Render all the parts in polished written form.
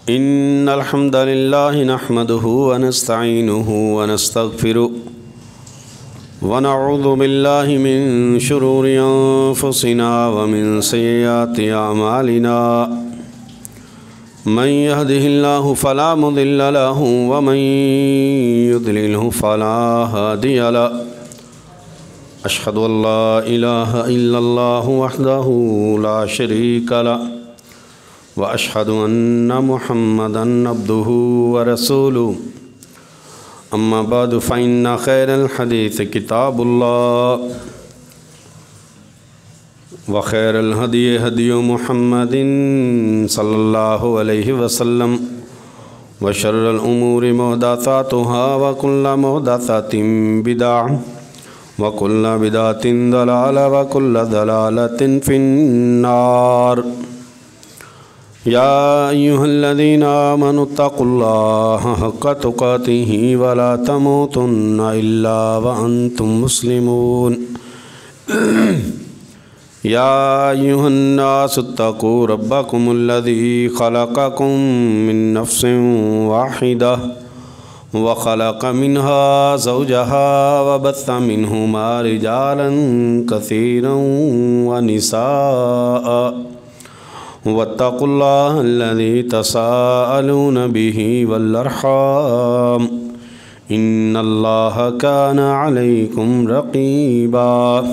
إن الحمد لله نحمده ونستعينه ونستغفره ونعوذ بالله من شرور أنفسنا ومن سيئات أعمالنا من يهده الله فلا مضل له ومن يضلله فلا هادي له أشهد أن لا إله إلا الله وحده لا شريك له وأشهد أن محمدًا عبده ورسوله أما بعد فإن خير الحديث كتاب الله وخير الهدي هدي محمد صلى الله عليه وسلم وشر الأمور محدثاتها وكل محدثة بدعة وكل بدعة ضلالة وكل ضلالة في النار يا أيها الذين آمنوا اتقوا الله حق تقاته ولا تموتن إلا وأنتم مسلمون يا أيها الناس اتقوا ربكم الذي خلقكم من نفس واحدة وخلق منها زوجها وبث منهما رجالا كثيرا ونساء واتقوا الله الذي تساءلون به والأرحام إن الله كان عليكم رقيبا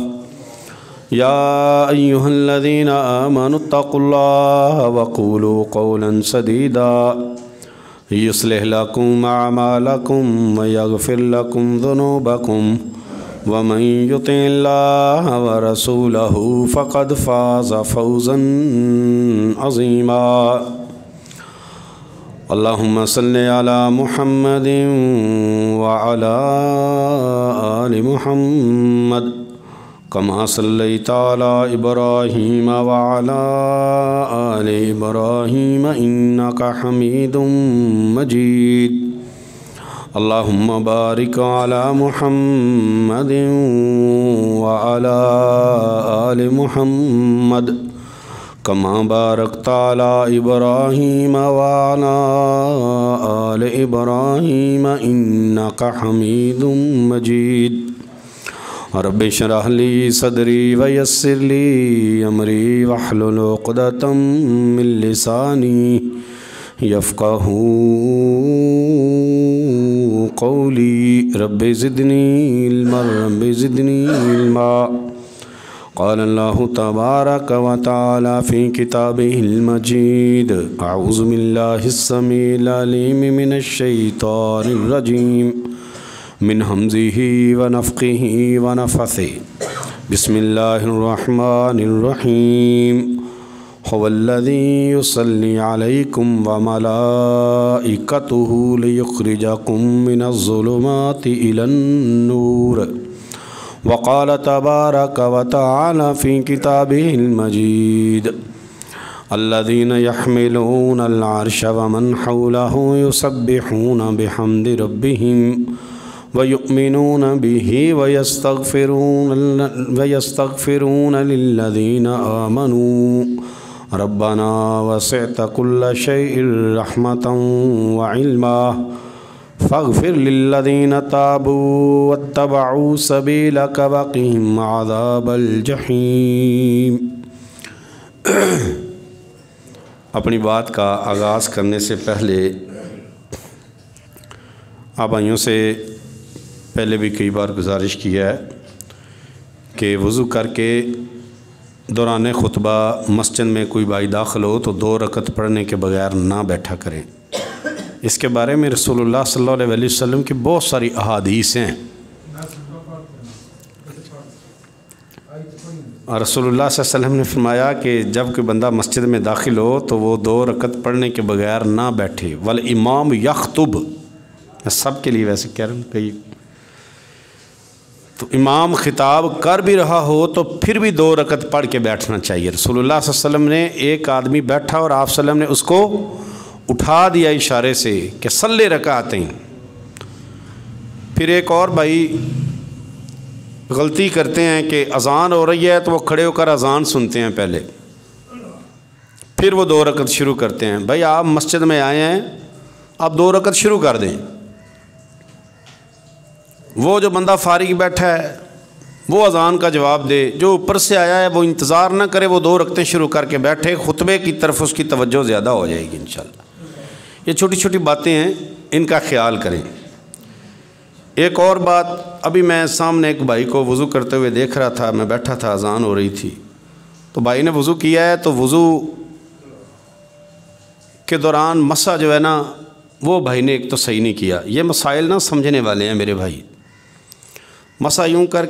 يا أيها الذين آمنوا اتقوا الله وقولوا قولا سديدا يصلح لكم أعمالكم ويغفر لكم ذنوبكم ومن يطع الله ورسوله فقد فاز فوزا عظيما اللهم صل على محمد وعلى آل محمد كما صليت على إبراهيم وعلى آل إبراهيم إنك حميد مجيد اللهم بارك على محمد وعلى آل محمد كما باركت على إبراهيم وعلى آل إبراهيم إنك حميد مجيد رب اشرح لي صدري ويسر لي أمري واحلل عقدة من لساني يفقهوا قولي رب زدني علما رب زدني علما قال الله تبارك وتعالى في كتابه المجيد أعوذ بالله السميع العليم من الشيطان الرجيم من همزه ونفخه ونفثه بسم الله الرحمن الرحيم هو الذي يصلي عليكم وملائكته ليخرجكم من الظلمات إلى النور وقال تبارك وتعالى في كتابه المجيد الذين يحملون العرش ومن حوله يسبحون بحمد ربهم ويؤمنون به ويستغفرون للذين آمنوا ربنا وسعت كل شيء رحمة وعلما فاغفر للذين تابوا واتبعوا سبيلك وقهم عذاب الجحیم۔ اپنی بات کا آغاز کرنے سے پہلے آپ بھائیوں سے پہلے بھی کئی بار گزارش کیا ہے کہ وضو کر کے دوران خطبہ مسجد میں کوئی بھائی داخل ہو تو 2 رکعت پڑھنے کے بغیر نہ بیٹھا کریں۔ اس کے بارے میں رسول اللہ صلی اللہ علیہ وسلم کی بہت ساری احادیث ہیں۔ رسول اللہ صلی اللہ علیہ وسلم نے فرمایا کہ جب کوئی بندہ مسجد میں داخل ہو تو وہ 2 رکعت پڑھنے کے بغیر نہ بیٹھے۔ والامام یخطب، میں سب کے لیے ویسے کہہ رہا ہوں کئی تو امام خطاب کر بھی رہا ہو تو پھر بھی 2 رکعت پڑھ کے بیٹھنا چاہیے۔ رسول اللہ صلی اللہ علیہ وسلم نے ایک آدمی بیٹھا اور آپ صلی اللہ علیہ وسلم نے اس کو اٹھا دیا اشارے سے کہ صلی رکعتین۔ پھر ایک اور بھائی غلطی کرتے ہیں کہ اذان ہو رہی ہے تو وہ کھڑے ہو کر اذان سنتے ہیں پہلے، پھر وہ 2 رکعت شروع کرتے ہیں. بھائی آپ مسجد میں آئے ہیں، آپ 2 رکعت شروع کر دیں. وہ جو بندہ فارغ بیٹھا ہے وہ اذان کا جواب دے، جو اوپر سے آیا ہے وہ انتظار نہ کرے، وہ 2 رکعتیں شروع کر کے بیٹھے، خطبے کی طرف اس کی توجہ زیادہ ہو جائے گی انشاءاللہ. یہ چھوٹی چھوٹی باتیں ہیں، ان کا خیال کریں. ایک اور بات، ابھی میں سامنے ایک بھائی کو وضو کرتے ہوئے دیکھ رہا تھا، میں بیٹھا تھا، اذان ہو رہی تھی، تو بھائی نے وضو کیا ہے، تو وضو کے دوران مسا جو ہے نا وہ بھائی نے ایک تو صحیح نہیں کیا. یہ مسائل نا سمجھنے والے ہیں میرے بھائی. مسا یوں کر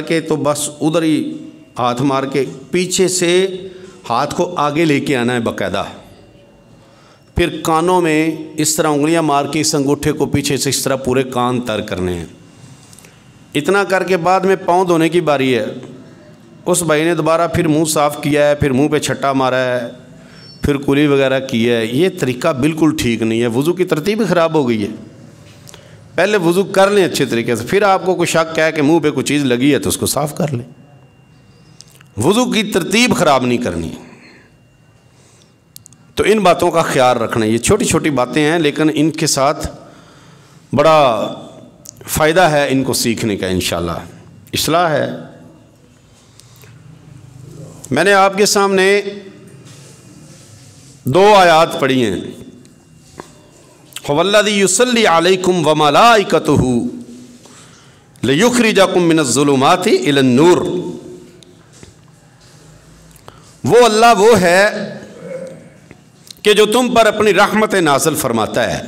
کے تو بس ادھر ہی ہاتھ مار کے پیچھے سے ہاتھ کو آگے لے کے آنا ہے باقاعدہ، پھر کانوں میں اس طرح انگلیاں مار کے اس انگوٹھے کو پیچھے سے اس طرح پورے کان تر کرنے ہیں. اتنا کر کے بعد میں پاؤں دھونے کی باری ہے. اس بھائی نے دوبارہ پھر منہ صاف کیا ہے، پھر منہ پہ چھٹا مارا ہے، پھر کلی وغیرہ کی ہے. یہ طریقہ بالکل ٹھیک نہیں ہے، وضو کی ترتیب خراب ہو گئی ہے. پہلے وضو کر لیں اچھے طریقے سے، پھر آپ کو کوئی شک ہے کہ منہ پہ کوئی چیز لگی ہے تو اس کو صاف کر لیں. وضو کی ترتیب خراب نہیں کرنی. تو ان باتوں کا خیال رکھنا. یہ چھوٹی چھوٹی باتیں ہیں لیکن ان کے ساتھ بڑا فائدہ ہے ان کو سیکھنے کا انشاءاللہ. اصلاح ہے. میں نے آپ کے سامنے 2 آیات پڑھی ہیں. وَالَّذِي يُصَلِّي عَلَيْكُمْ وَمَلَائِكَتُهُ لِيُخْرِجَكُم مِّنَ الظُّلُمَاتِ إِلَى النُّورِ. وہ اللہ وہ ہے کہ جو تم پر اپنی رحمت نازل فرماتا ہے.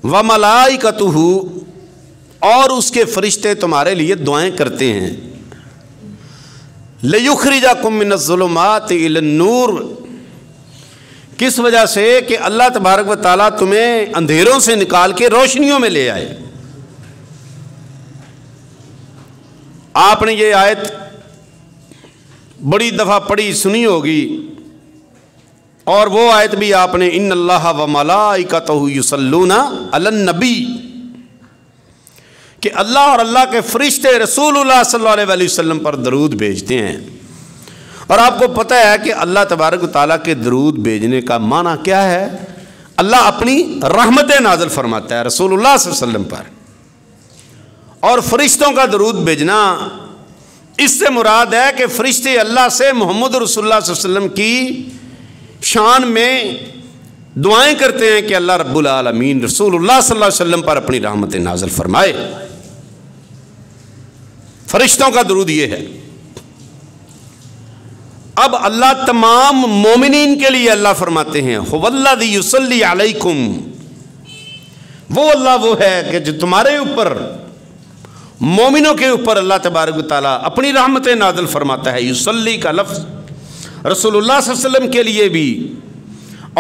وَمَلَائِكَتُهُ اور اس کے فرشتے تمہارے لیے دعائیں کرتے ہیں. لِيُخْرِجَكُم مِّنَ الظُّلُمَاتِ إِلَى النُّورِ. کس وجہ سے کہ اللہ تبارک و تعالیٰ تمہیں اندھیروں سے نکال کے روشنیوں میں لے آئے. آپ نے یہ آیت بڑی دفعہ پڑھی سنی ہوگی، اور وہ آیت بھی آپ نے ان اللہ و ملائکتہ یصلون علی النبی، کہ اللہ اور اللہ کے فرشتے رسول اللہ صلی اللہ علیہ وسلم پر درود بھیجتے ہیں. اور آپ کو پتہ ہے کہ اللہ تبارک و تعالیٰ کے درود بھیجنے کا معنی کیا ہے؟ اللہ اپنی رحمتیں نازل فرماتا ہے رسول اللہ صلی اللہ علیہ وسلم پر. اور فرشتوں کا درود بھیجنا، اس سے مراد ہے کہ فرشتے اللہ سے محمد رسول اللہ صلی اللہ علیہ وسلم کی شان میں دعائیں کرتے ہیں کہ اللہ رب العالمین رسول اللہ صلی اللہ علیہ وسلم پر اپنی رحمتیں نازل فرمائے. فرشتوں کا درود یہ ہے. اب اللہ تمام مومنین کے لیے اللہ فرماتے ہیں وَالَّذِي يُصَلِّي عَلَيْكُمْ. وہ اللہ وہ ہے کہ جو تمہارے اوپر، مومنوں کے اوپر اللہ تبارک و تعالیٰ اپنی رحمتیں نازل فرماتا ہے. یصلی کا لفظ رسول اللہ صلی اللہ علیہ وسلم کے لیے بھی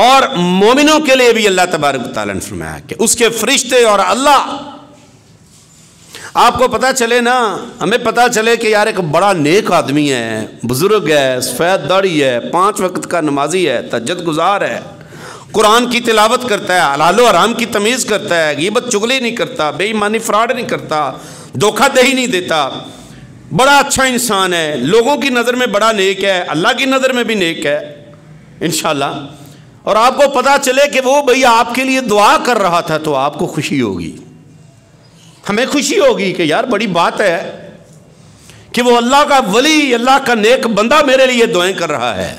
اور مومنوں کے لیے بھی اللہ تبارک و تعالیٰ نے فرمایا کہ اس کے فرشتے اور اللہ. آپ کو پتہ چلے نا، ہمیں پتہ چلے کہ یار ایک بڑا نیک آدمی ہے، بزرگ ہے، سفید داڑھی ہے، 5 وقت کا نمازی ہے، تہجد گزار ہے، قرآن کی تلاوت کرتا ہے، حلال و حرام کی تمیز کرتا ہے، غیبت چغلی نہیں کرتا، بے ایمانی فراڈ نہیں کرتا، دھوکہ دہی نہیں دیتا، بڑا اچھا انسان ہے، لوگوں کی نظر میں بڑا نیک ہے، اللہ کی نظر میں بھی نیک ہے انشاءاللہ. اور آپ کو پتہ چلے کہ وہ بھئی آپ کے لیے دعا کر رہا تھا تو آپ کو خوشی ہوگی، ہمیں خوشی ہوگی کہ یار بڑی بات ہے کہ وہ اللہ کا ولی، اللہ کا نیک بندہ میرے لیے دعائیں کر رہا ہے.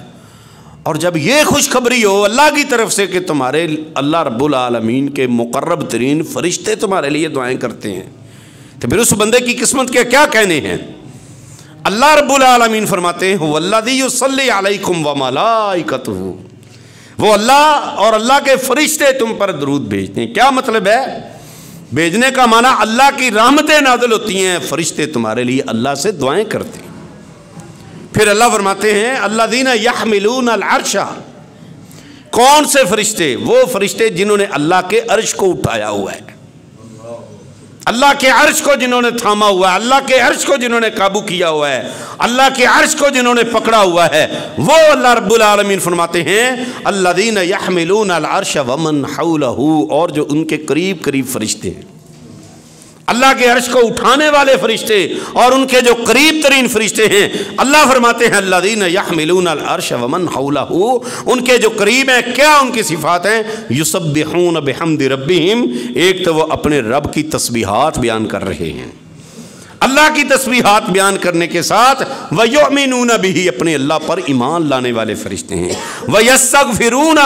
اور جب یہ خوشخبری ہو اللہ کی طرف سے کہ تمہارے اللہ رب العالمین کے مقرب ترین فرشتے تمہارے لیے دعائیں کرتے ہیں، تو پھر اس بندے کی قسمت کے کیا کہنے ہیں. اللہ رب العالمین فرماتے ہیں وَالَّذِي يُصَلِّي عَلَيْكُمْ وَمَلَائِكَتُهُ. وہ اللہ اور اللہ کے فرشتے تم پر درود بھیجتے ہیں. کیا مطلب ہے بھیجنے کا؟ معنی اللہ کی رحمتیں نازل ہوتی ہیں، فرشتے تمہارے لیے اللہ سے دعائیں کرتے ہیں. پھر اللہ فرماتے ہیں الذین یحملون العرش. کون سے فرشتے؟ وہ فرشتے جنہوں نے اللہ کے عرش کو اٹھایا ہوا ہے، اللہ کے عرش کو جنہوں نے تھاما ہوا ہے، اللہ کے عرش کو جنہوں نے قابو کیا ہوا ہے، اللہ کے عرش کو جنہوں نے پکڑا ہوا ہے، وہ اللہ رب العالمین فرماتے ہیں الذین یحملون العرش ومن حولہ. اور جو ان کے قریب قریب فرشتے ہیں، اللہ کے عرش کو اٹھانے والے فرشتے اور ان کے جو قریب ترین فرشتے ہیں، اللہ فرماتے ہیں الذین یحملون العرش ومن حولہ، ان کے جو قریب ہیں، کیا ان کی صفات ہیں؟ یسبحون بحمد ربہم، ایک تو وہ اپنے رب کی تسبیحات بیان کر رہے ہیں، اللہ کی تسبیحات بیان کرنے کے ساتھ وَيُؤْمِنُونَ بِهِ، اپنے اللہ پر ایمان لانے والے فرشتے ہیں، وَيَسْتَغْفِرُونَ،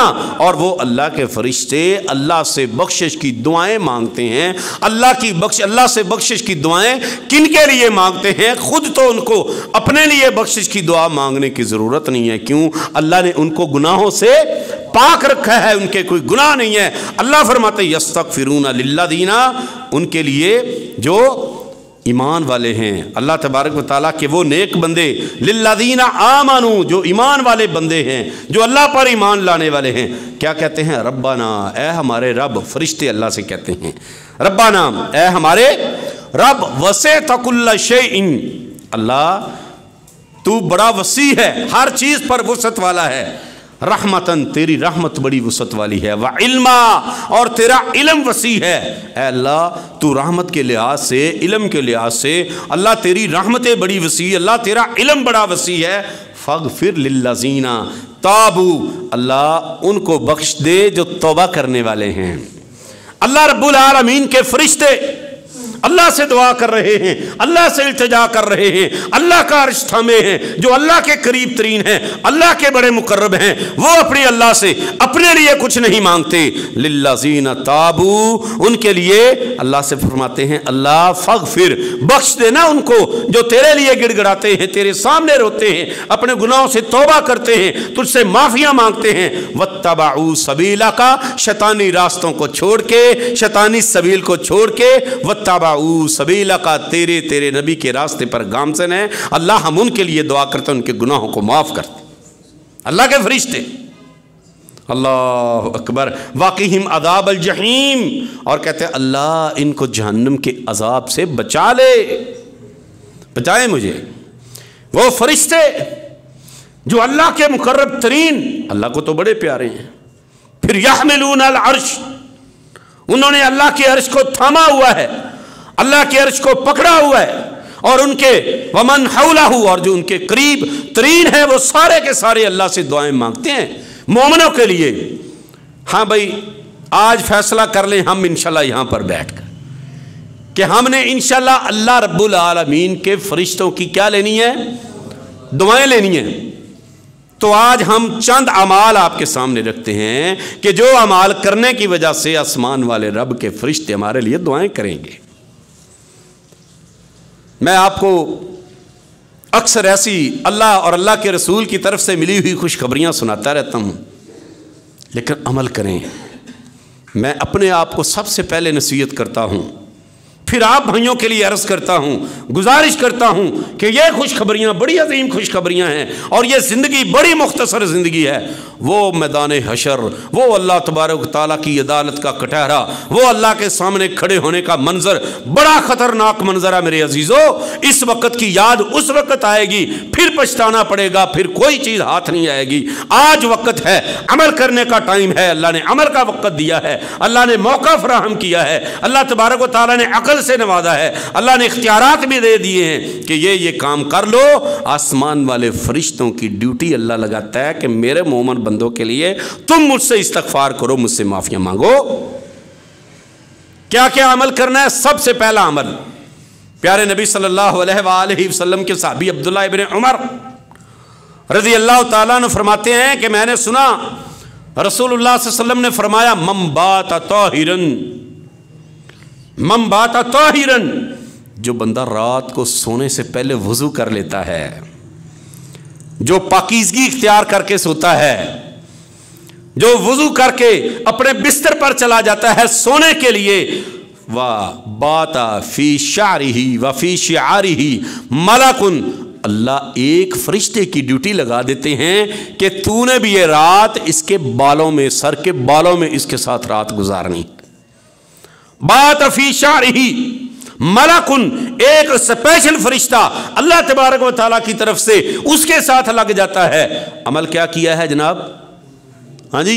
اور وہ اللہ کے فرشتے اللہ سے بخشش کی دعائیں مانگتے ہیں۔ اللہ سے بخشش کی دعائیں کن کے لیے مانگتے ہیں؟ خود تو ان کو اپنے لیے بخشش کی دعا مانگنے کی ضرورت نہیں ہے، کیوں؟ اللہ نے ان کو گناہوں سے پاک رکھا ہے، ان کے کوئی گناہ نہیں ہے۔ اللہ فرماتے ہیں یستغفرون للذین، ان کے لیے جو ایمان والے ہیں، اللہ تبارک و تعالیٰ کے وہ نیک بندے، للذین آمنوا، جو ایمان والے بندے ہیں، جو اللہ پر ایمان لانے والے ہیں، کیا کہتے ہیں؟ ربنا، اے ہمارے رب، فرشتے اللہ سے کہتے ہیں ربنا، اے ہمارے رب، وسعت کل شیء، اللہ تو بڑا وسیع ہے، ہر چیز پر وسعت والا ہے، رحمتاً، تیری رحمت بڑی وسعت والی ہے، وعلما، اور تیرا علم وسیع ہے، اے اللہ تو رحمت کے لحاظ سے، علم کے لحاظ سے، اللہ تیری رحمتیں بڑی وسیع، اللہ تیرا علم بڑا وسیع ہے، فاغفر للذین تابوا، اللہ ان کو بخش دے جو توبہ کرنے والے ہیں۔ اللہ رب العالمین کے فرشتے اللہ سے دعا کر رہے ہیں، اللہ سے التجا کر رہے ہیں، اللہ کا عرش تھامے ہیں، جو اللہ کے قریب ترین ہیں، اللہ کے بڑے مقرب ہیں، وہ اپنے اللہ سے اپنے لیے کچھ نہیں مانگتے۔ للذین تابوا، ان کے لیے اللہ سے فرماتے ہیں اللہ فاغفر، بخش دینا ان کو جو تیرے لیے گڑ گڑاتے ہیں، تیرے سامنے روتے ہیں، اپنے گناہوں سے توبہ کرتے ہیں، تجھ سے معافیاں مانگتے ہیں، واتبعوا سبیلک، شیطانی راستوں کو چھوڑ کے، شیطانی سبیل کو چھوڑ کے، واتبعوا سبیلک، تیرے نبی کے راستے پر گامزن ہے۔ اللہ ہم ان کے لیے دعا کرتے ہیں، ان کے گناہوں کو معاف کرتے، اللہ کے فرشتے، اللہ اکبر، واقعہم عذاب الجحیم، اور کہتے ہیں اللہ ان کو جہنم کے عذاب سے بچا لے، بچائے مجھے۔ وہ فرشتے جو اللہ کے مقرب ترین، اللہ کو تو بڑے پیارے ہیں، پھر یحملون العرش، انہوں نے اللہ کے عرش کو تھاما ہوا ہے، اللہ کے عرش کو پکڑا ہوا ہے، اور ان کے ومن حولہ، اور جو ان کے قریب ترین ہے، وہ سارے کے سارے اللہ سے دعائیں مانگتے ہیں مومنوں کے لیے۔ ہاں بھائی، آج فیصلہ کر لیں ہم انشاءاللہ یہاں پر بیٹھ کر کہ ہم نے انشاءاللہ اللہ رب العالمین کے فرشتوں کی کیا لینی ہے؟ دعائیں لینی ہیں۔ تو آج ہم چند اعمال آپ کے سامنے رکھتے ہیں کہ جو اعمال کرنے کی وجہ سے آسمان والے رب کے فرشتے ہمارے لیے دعائیں کریں گے۔ میں آپ کو اکثر ایسی اللہ اور اللہ کے رسول کی طرف سے ملی ہوئی خوشخبریاں سناتا رہتا ہوں، لیکن عمل کریں۔ میں اپنے آپ کو سب سے پہلے نصیحت کرتا ہوں، پھر آپ بھائیوں کے لیے عرض کرتا ہوں، گزارش کرتا ہوں کہ یہ خوشخبریاں بڑی عظیم خوشخبریاں ہیں، اور یہ زندگی بڑی مختصر زندگی ہے۔ وہ میدان حشر، وہ اللہ تبارک و تعالیٰ کی عدالت کا کٹہرا، وہ اللہ کے سامنے کھڑے ہونے کا منظر بڑا خطرناک منظر ہے میرے عزیزو۔ اس وقت کی یاد اس وقت آئے گی، پھر پچھتانا پڑے گا، پھر کوئی چیز ہاتھ نہیں آئے گی۔ آج وقت ہے، عمل کرنے کا ٹائم ہے، اللہ نے عمل کا وقت دیا ہے، اللہ نے موقع فراہم کیا ہے، اللہ تبارک و تعالیٰ نے عقل سے نوازا ہے، اللہ نے اختیارات بھی دے دیے ہیں کہ یہ کام کر لو۔ آسمان والے فرشتوں کی ڈیوٹی اللہ لگاتا ہے کہ میرے مومن بندوں کے لیے تم مجھ سے استغفار کرو، مجھ سے معافیاں مانگو۔ کیا کیا عمل کرنا ہے؟ سب سے پہلا عمل، پیارے نبی صلی اللہ علیہ وآلہ وسلم کے صحابی عبداللہ ابن عمر رضی اللہ تعالیٰ عنہ فرماتے ہیں کہ میں نے سنا رسول اللہ صلی اللہ علیہ وسلم نے فرمایا من بات طاہرن، جو بندہ رات کو سونے سے پہلے وضو کر لیتا ہے، جو پاکیزگی اختیار کر کے سوتا ہے، جو وضو کر کے اپنے بستر پر چلا جاتا ہے سونے کے لیے، وَبَاتَ فِي شَعْرِهِ وَفِي شِعَارِهِ مَلَكٌ، اللہ ایک فرشتے کی ڈیوٹی لگا دیتے ہیں کہ تو نے بھی یہ رات اس کے بالوں میں، سر کے بالوں میں اس کے ساتھ رات گزارنی۔ بات فی شعرہ ملکن، ایک اسپیشل فرشتہ اللہ تبارک و تعالیٰ کی طرف سے اس کے ساتھ لگ جاتا ہے۔ عمل کیا کیا ہے جناب؟ ہاں جی،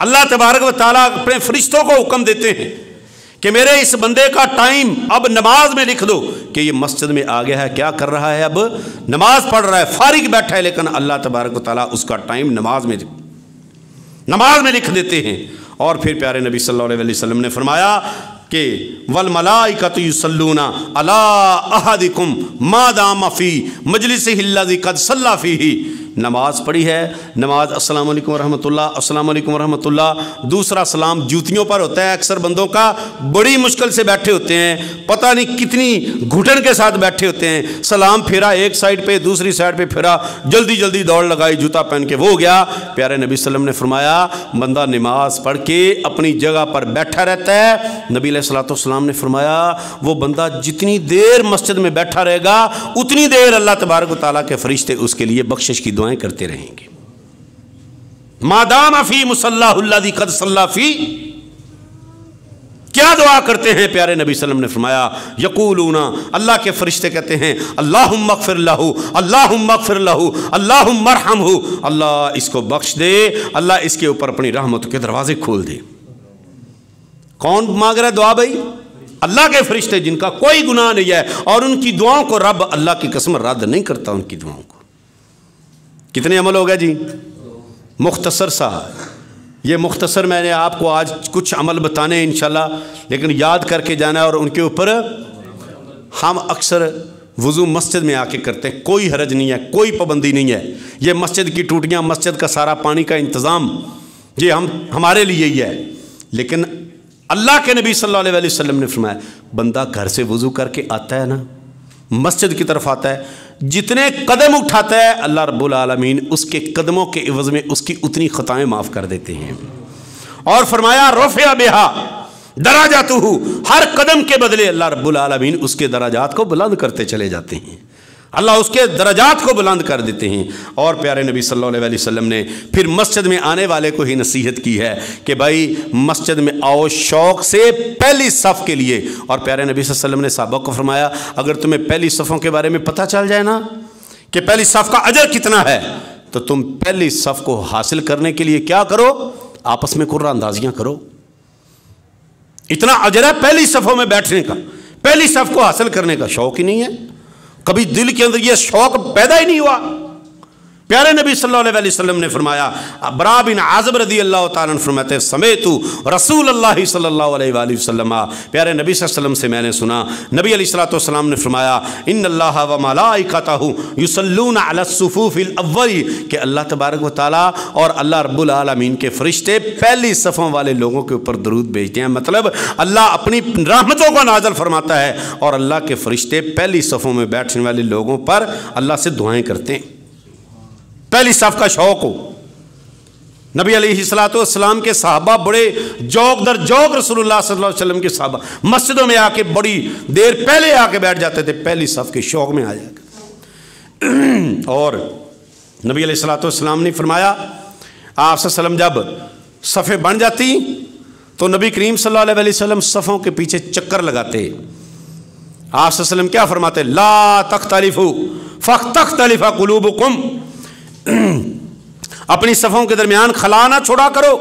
اللہ تبارک و تعالیٰ اپنے فرشتوں کو حکم دیتے ہیں کہ میرے اس بندے کا ٹائم اب نماز میں لکھ دو کہ یہ مسجد میں آ گیا ہے، کیا کر رہا ہے، اب نماز پڑھ رہا ہے، فارغ بیٹھا ہے، لیکن اللہ تبارک و تعالیٰ اس کا ٹائم نماز میں لکھ دیتے ہیں۔ اور پھر پیارے نبی صلی اللہ علیہ وسلم نے فرمایا کہ والملائکۃ یصلون علی احدکم ما دام فی مجلسہ الذی قد صلی فیہ، نماز پڑھی ہے، نماز السلام علیکم ورحمۃ اللہ، السلام علیکم ورحمۃ اللہ، دوسرا سلام جوتیوں پر ہوتا ہے اکثر بندوں کا، بڑی مشکل سے بیٹھے ہوتے ہیں، پتہ نہیں کتنی گھٹن کے ساتھ بیٹھے ہوتے ہیں، سلام پھیرا ایک سائڈ پہ، دوسری سائڈ پہ پھیرا، جلدی جلدی دوڑ لگائی، جوتا پہن کے وہ ہو گیا۔ پیارے نبی صلی اللہ علیہ وسلم نے فرمایا بندہ نماز پڑھ کے اپنی جگہ پر بیٹھا رہتا ہے، نبی علیہ الصلوۃ والسلام نے فرمایا وہ بندہ جتنی دیر مسجد میں بیٹھا رہے گا اتنی دیر اللہ تبارک و تعالیٰ کے فرشتے اس کے لیے بخشش کی دعائیں کرتے رہیں گے۔ ما دام فی مصلہ الذی قد صلی فی، کیا دعا کرتے ہیں پیارے نبی صلی اللہ علیہ وسلم نے فرمایا یقولون، اللہ کے فرشتے کہتے ہیں اللہم اغفر لہ، اللہم اغفر لہ، اللہم ارحمہ، اللہ اس کو بخش دے، اللہ اس کے اوپر اپنی رحمت کے دروازے کھول دے۔ کون مانگ رہا ہے دعا بھائی؟ اللہ کے فرشتے جن کا کوئی گناہ نہیں ہے، اور ان کی دعاؤں کو رب اللہ کی قسم رد نہیں کرتا ان کی دعاؤں کو۔ کتنے عمل ہو گئے جی؟ مختصر سا، یہ مختصر میں نے آپ کو آج کچھ عمل بتانے انشاءاللہ، لیکن یاد کر کے جانا ہے، اور ان کے اوپر ہم اکثر وضو مسجد میں آ کے کرتے ہیں، کوئی حرج نہیں ہے، کوئی پابندی نہیں ہے، یہ مسجد کی ٹوٹیاں، مسجد کا سارا پانی کا انتظام یہ ہمارے لیے ہی ہے، لیکن اللہ کے نبی صلی اللہ علیہ وسلم نے فرمایا بندہ گھر سے وضو کر کے آتا ہے نا، مسجد کی طرف آتا ہے، جتنے قدم اٹھاتا ہے اللہ رب العالمین اس کے قدموں کے عوض میں اس کی اتنی خطائیں معاف کر دیتے ہیں۔ اور فرمایا رفع بہا درجاتہ، ہر قدم کے بدلے اللہ رب العالمین اس کے درجات کو بلند کرتے چلے جاتے ہیں، اللہ اس کے درجات کو بلند کر دیتے ہیں۔ اور پیارے نبی صلی اللہ علیہ وسلم نے پھر مسجد میں آنے والے کو ہی نصیحت کی ہے کہ بھائی مسجد میں آؤ شوق سے پہلی صف کے لیے، اور پیارے نبی صلی اللہ علیہ وسلم نے صحابہ کو فرمایا اگر تمہیں پہلی صفوں کے بارے میں پتہ چل جائے نا کہ پہلی صف کا اجر کتنا ہے، تو تم پہلی صف کو حاصل کرنے کے لیے کیا کرو، آپس میں قرعہ اندازیاں کرو، اتنا اجر ہے پہلی صفوں میں بیٹھنے کا، پہلی صف کو حاصل کرنے کا شوق ہی نہیں ہے، کبھی دل کے اندر یہ شوق پیدا ہی نہیں ہوا۔ پیارے نبی صلی اللہ علیہ وسلم نے فرمایا، برا بن عازب رضی اللہ تعالیٰ عنہ فرماتے ہیں سمیت رسول اللہ صلی اللہ علیہ وآلہ وسلم، پیارے نبی صلی اللہ علیہ وسلم سے میں نے سنا، نبی علیہ الصلوۃ والسلام نے فرمایا ان اللہ و ملائکتہ یصلون علی الصفوف الاول، کہ اللہ تبارک و تعالیٰ اور اللہ رب العالمین کے فرشتے پہلی صفوں والے لوگوں کے اوپر درود بھیجتے ہیں، مطلب اللہ اپنی رحمتوں کو نازل فرماتا ہے، اور اللہ کے فرشتے پہلی صفوں میں بیٹھنے والے لوگوں پر اللہ سے دعائیں کرتے ہیں، پہلی صف کا شوق ہو۔ نبی علیہ الصلوۃ والسلام کے صحابہ بڑے جوق در جوق رسول اللہ صلی اللہ علیہ وسلم کے صحابہ مسجدوں میں آ کے بڑی دیر پہلے آ کے بیٹھ جاتے تھے، پہلی صف کے شوق میں آ جاتے۔ اور نبی علیہ الصلوۃ والسلام نے فرمایا آپ صلی اللہ علیہ وسلم جب صفیں بن جاتی تو نبی کریم صلی اللہ علیہ وسلم صفوں کے پیچھے چکر لگاتے، آپ صلی اللہ علیہ وسلم کیا فرماتے، لا تختلفوا فاختلف قلوبکم، اپنی صفوں کے درمیان خلا نہ چھوڑا کرو،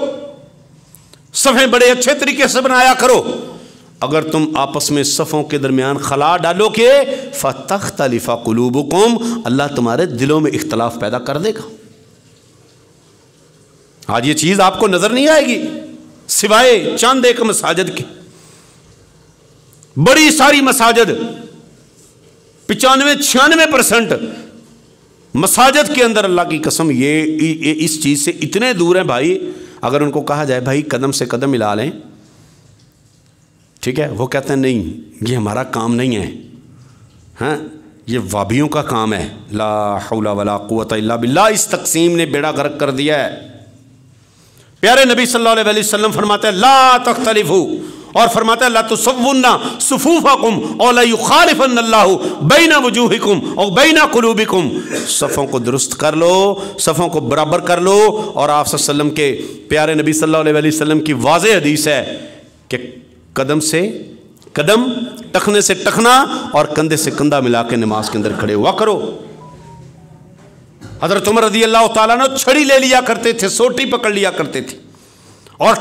صفیں بڑے اچھے طریقے سے بنایا کرو، اگر تم آپس میں صفوں کے درمیان خلا ڈالو گے فتختلف قلوبکم، اللہ تمہارے دلوں میں اختلاف پیدا کر دے گا۔ آج یہ چیز آپ کو نظر نہیں آئے گی سوائے چند ایک مساجد کے، بڑی ساری مساجد 95-96% مساجد کے اندر اللہ کی قسم یہ اس چیز سے اتنے دور ہیں بھائی، اگر ان کو کہا جائے بھائی قدم سے قدم ملا لیں، ٹھیک ہے، وہ کہتے ہیں نہیں یہ ہمارا کام نہیں ہے، ہاں یہ وابیوں کا کام ہے، لا حول ولا قوت الا باللہ، اس تقسیم نے بیڑا غرق کر دیا ہے۔ پیارے نبی صلی اللہ علیہ وسلم فرماتے ہیں لا تختلفوا، اور فرماتا ہے لا تسوون صفوفکم او لا یخالفن اللہ بین وجوہکم او بین قلوبکم، صفوں کو درست کر لو، صفوں کو برابر کر لو، اور آپ صلی اللہ علیہ وسلم کے پیارے نبی صلی اللہ علیہ وسلم کی واضح حدیث ہے کہ قدم سے قدم، ٹخنے سے ٹخنا اور کندھے سے کندھا ملا کے نماز کے اندر کھڑے ہوا کرو۔ حضرت عمر رضی اللہ تعالیٰ نے چھڑی لے لیا کرتے تھے، سوٹی پکڑ لیا کرتے تھے، اور